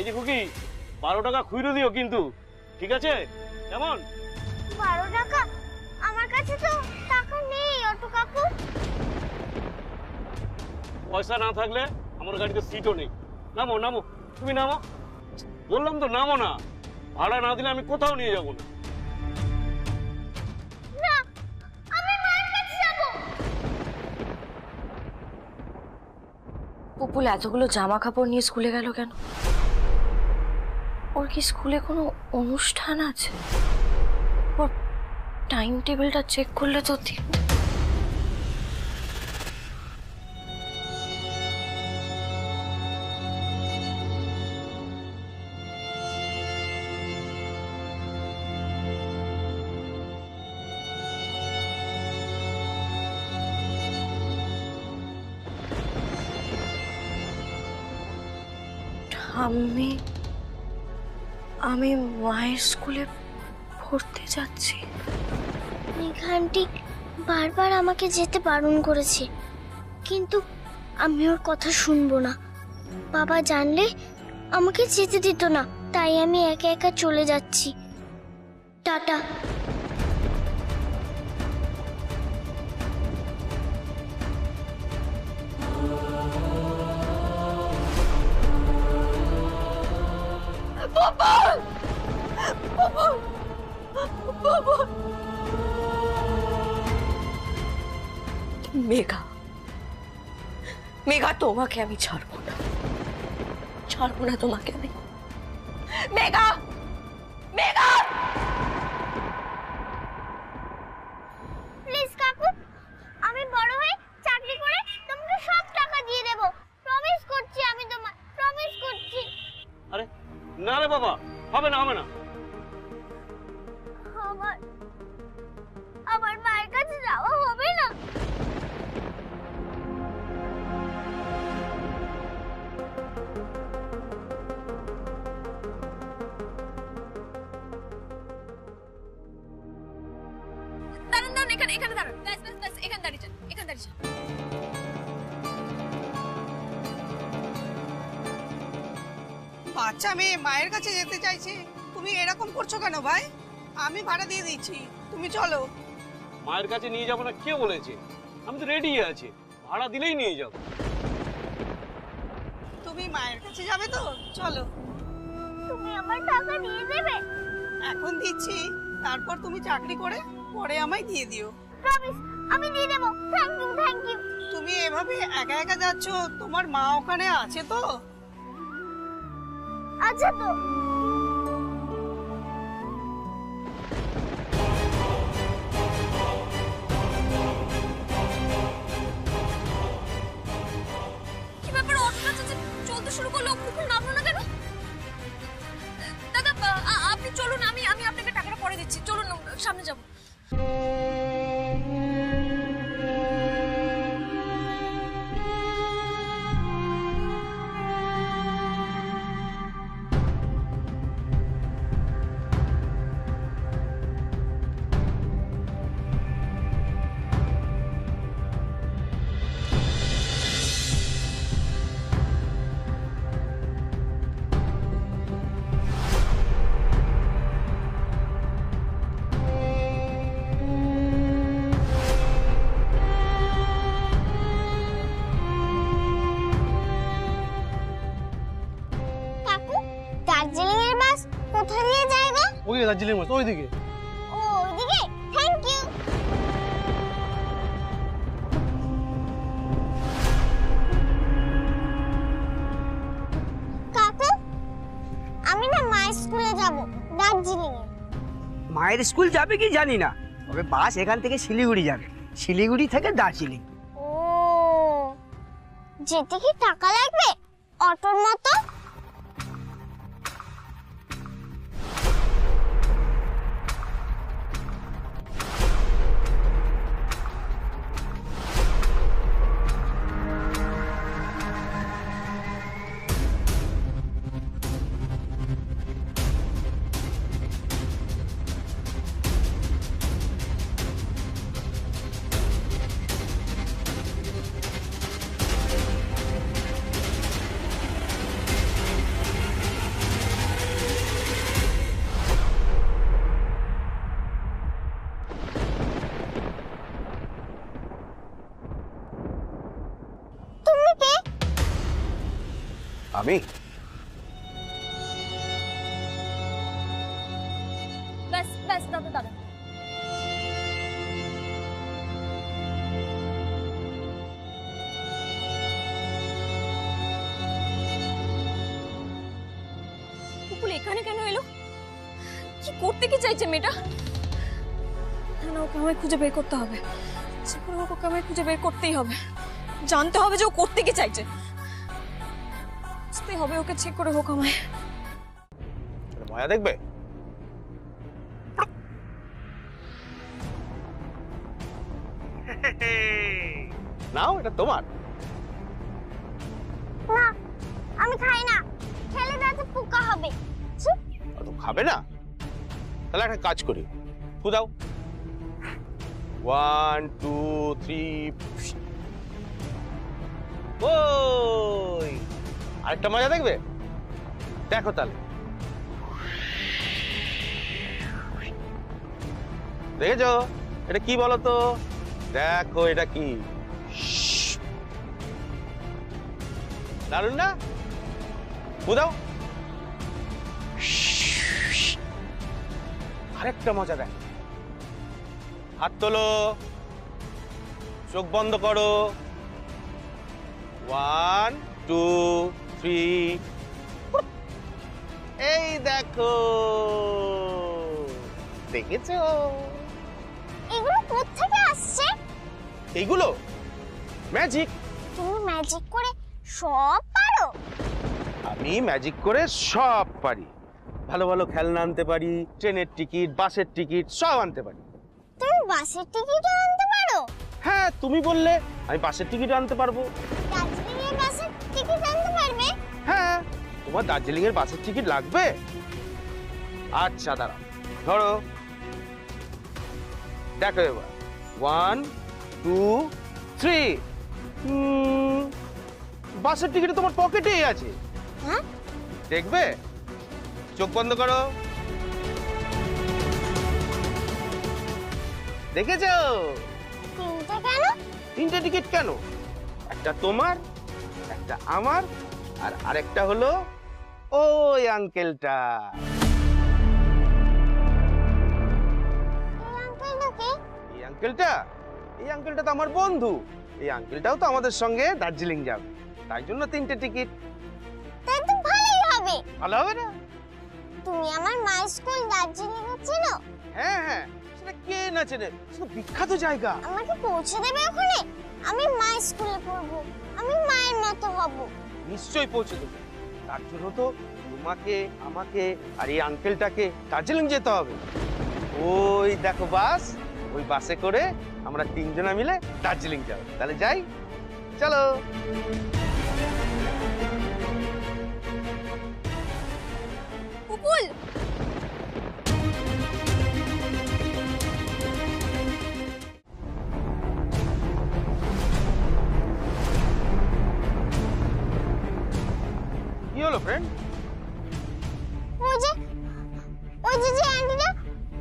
এই যে খুকি 12 টাকা খুইরো দিও কিন্তু, ঠিক আছে? কেমন? 12 টাকা? আমার কাছে তো টাকা নেই অটো কাকু। পয়সা না থাকলে আমার গাড়িতে সিটও নেই। নামো নামো, তুমি নামো। বললাম তো নামো না, ভাড়া না দিলে আমি কোথাও নিয়ে যাবো না। না, আমি মায়ের কাছে যাব। পুপুল এতগুলো জামা কাপড় নিয়ে স্কুলে গেল কেন? ওর কি স্কুলে কোনো অনুষ্ঠান আছে? ওর টাইম টেবিলটা চেক করলে তো আমি মায়ের স্কুলে পড়তে যাচ্ছি। মেঘান্টি বারবার আমাকে যেতে বারণ করেছে, কিন্তু আমি ওর কথা শুনবো না। বাবা জানলে আমাকে যেতে দিত না, তাই আমি একা একা চলে যাচ্ছি। টাটা। মেঘা, মেঘা তোমাকে আমি ছাড়বো না, ছাড়বো না তোমাকে আমি। মেঘা, মেঘা! প্লিজ কাকু, আমি বড় হয়ে চাকরি করে তোমাকে সব টাকা দিয়ে দেব। প্রমিস করছি, আমি তোমায় প্রমিস করছি। আরে না রে বাবা, হবে না হবে না। আমার মায়ের কাছে যাওয়া হবে না। দাঁড়ান দাঁড়ান, এখানে এখানে দাঁড়ান, ব্যাস ব্যাস ব্যাস, এখানে দাঁড়িয়ে যান, এখানে দাঁড়িয়ে যান। বাচ্চা মেয়ে মায়ের কাছে যেতে চাইছে, তুমি এরকম করছো কেন ভাই? আমি ভাড়া দিয়ে দিচ্ছি, তুমি চলো। মায়ের কাছে নিয়ে যাবো না কে বলেছে? আমি তো রেডি আছি, ভাড়া দিলেই নিয়ে যাবো। তুমি মায়ের কাছে যাবে তো চলো। তুমি আমার টাকা দিয়ে দেবে? এখন দিচ্ছি, তারপর তুমি চাকরি করে পরে আমায় দিয়ে দিও। প্রমিস, আমি দিয়ে দেব। Thank you, thank you. তুমি এভাবে একা একা যাচ্ছ, তোমার মা ওখানে আছে তো? আচ্ছা তো। কি ব্যাপার, অটোটা চলতে শুরু করলো, পুকুর নামলো না কেন? দাদা আপনি চলুন, আমি আমি আপনাকে টাকাটা পরে দিচ্ছি, চলুন সামনে যাবো। কাকু, দার্জিলিং এর বাস কোথায় নিয়ে যায় গো? ওই দার্জিলিং বাস ওইদিকে। ও ওইদিকে? Thank you. কাকু, আমি না মায়ের স্কুলে যাব, দার্জিলিং এ। মায়ের স্কুল যাবে কি জানি না, তবে বাস এখান থেকে শিলিগুড়ি যাবে, শিলিগুড়ি থেকে দার্জিলিং। ও, যেতে কি টাকা লাগবে অটোর মতো? আমি ব্যাস ব্যাস দাদা দাদা কুকুল এখানে কেন এলো? কি করতে কি চাইছে মেয়েটা? না ওকে আমায় খুঁজে বের করতে হবে। যে করে হোক ওকে আমায় খুঁজে বের করতেই হবে। জানতে হবে যে ও করতে কি চাইছে। বুঝতে হবে ওকে, চেক করে হোক আমায়। মজা দেখবে? নাও, এটা তোমার। না আমি খাই না, খেলে দাঁতে পোকা হবে। ছি, তো খাবে না? তাহলে একটা কাজ করি, ফু দাও। 1 2 3। ওই আরেকটা মজা দেখবে? দেখো তাহলে। দেখেছো এটা কি বলো তো? দেখো এটা কি? দারুণ না? ফু দাও। আরেকটা মজা দেখ। হাত তোলো, চোখ বন্ধ করো। 1 2 3। এই দেখো, দেখেছো? এগুলো কোত্থেকে আসছে? এইগুলো ম্যাজিক। তুমি ম্যাজিক করে সব পারো? আমি ম্যাজিক করে সব পারি। ভালো ভালো খেলনা আনতে পারি, ট্রেনের টিকিট, বাসের টিকিট সব আনতে পারি। তুমি বাসের টিকিটও আনতে পারো? হ্যাঁ, তুমি বললে আমি বাসের টিকিট আনতে পারবো। দার্জিলিং এর বাসের টিকিট আনতে পারবে? হ্যাঁ, তোমার দার্জিলিং এর বাসের টিকিট লাগবে? আচ্ছা দাঁড়াও, ধরো দেখো এবার 1 2 3। বাসের টিকিট তোমার পকেটেই আছে। হ্যাঁ? দেখবে? চোখ বন্ধ করো। দেখেছো? তিনটে কেন? তিনটে টিকিট কেন? একটা তোমার, একটা আমার, আর আরেকটা হলো ওই আঙ্কেলটা। এই আঙ্কেলটা কে? এই আঙ্কেলটা? এই আঙ্কেলটা তো আমার বন্ধু। এই আঙ্কেলটাও তো আমাদের সঙ্গে দার্জিলিং যাবে, তাই জন্য তিনটে টিকিট। তাই তো ভালোই হবে। ভালো হবে না? তুমি আমার মায়ের স্কুল দার্জিলিং এ চেনো? হ্যাঁ হ্যাঁ, সেটা কে না চেনে, সেটা বিখ্যাত জায়গা। আমাকে পৌঁছে দেবে ওখানে? আমি মায়ের স্কুলে পড়বো, আমি মায়ের মতো হব। নিশ্চয়ই পৌঁছে দেবো। তার জন্য তো তোমাকে, আমাকে আর এই আঙ্কেলটাকে দার্জিলিং যেতে হবে। ওই দেখো বাস, ওই বাসে করে আমরা তিনজনা মিলে দার্জিলিং যাবো। তাহলে যাই, চলো। কুকুল কি হলো ফ্রেন্ড? ওই যে যে আন্টিটা,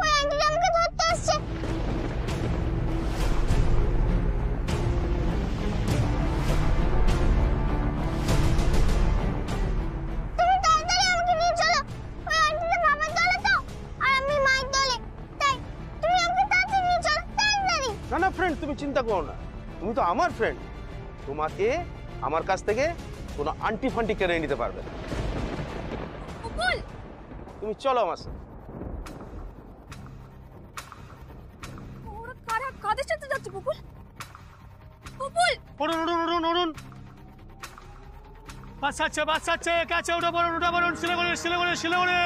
ওই আন্টিটা আমাকে ধরতে আসছে। তুমি তাড়াতাড়ি আমাকে নিয়ে চলো। ওই আন্টিটা বাবার দলে তো, আর আমি মায়ের দলে। তাই তুমি আমাকে তাড়াতাড়ি নিয়ে চলো, তাড়াতাড়ি। না না ফ্রেন্ড, তুমি চিন্তা করো না, তুমি তো আমার ফ্রেন্ড। তোমাকে আমার কাছ থেকে কোনো আন্টি ফান্টি কেড়ে নিতে পারবে না। কুকুল তুমি চলো আমার সাথে। ওরা কাদের সাথে যাচ্ছে কুকুল? কুকুল উঠুন উঠুন উঠুন উঠুন। বাস আছে, কাছে উঠে পড়ুন, উঠে পড়ুন। শিলিগুড়ি শিলিগুড়ি শিলিগুড়ি।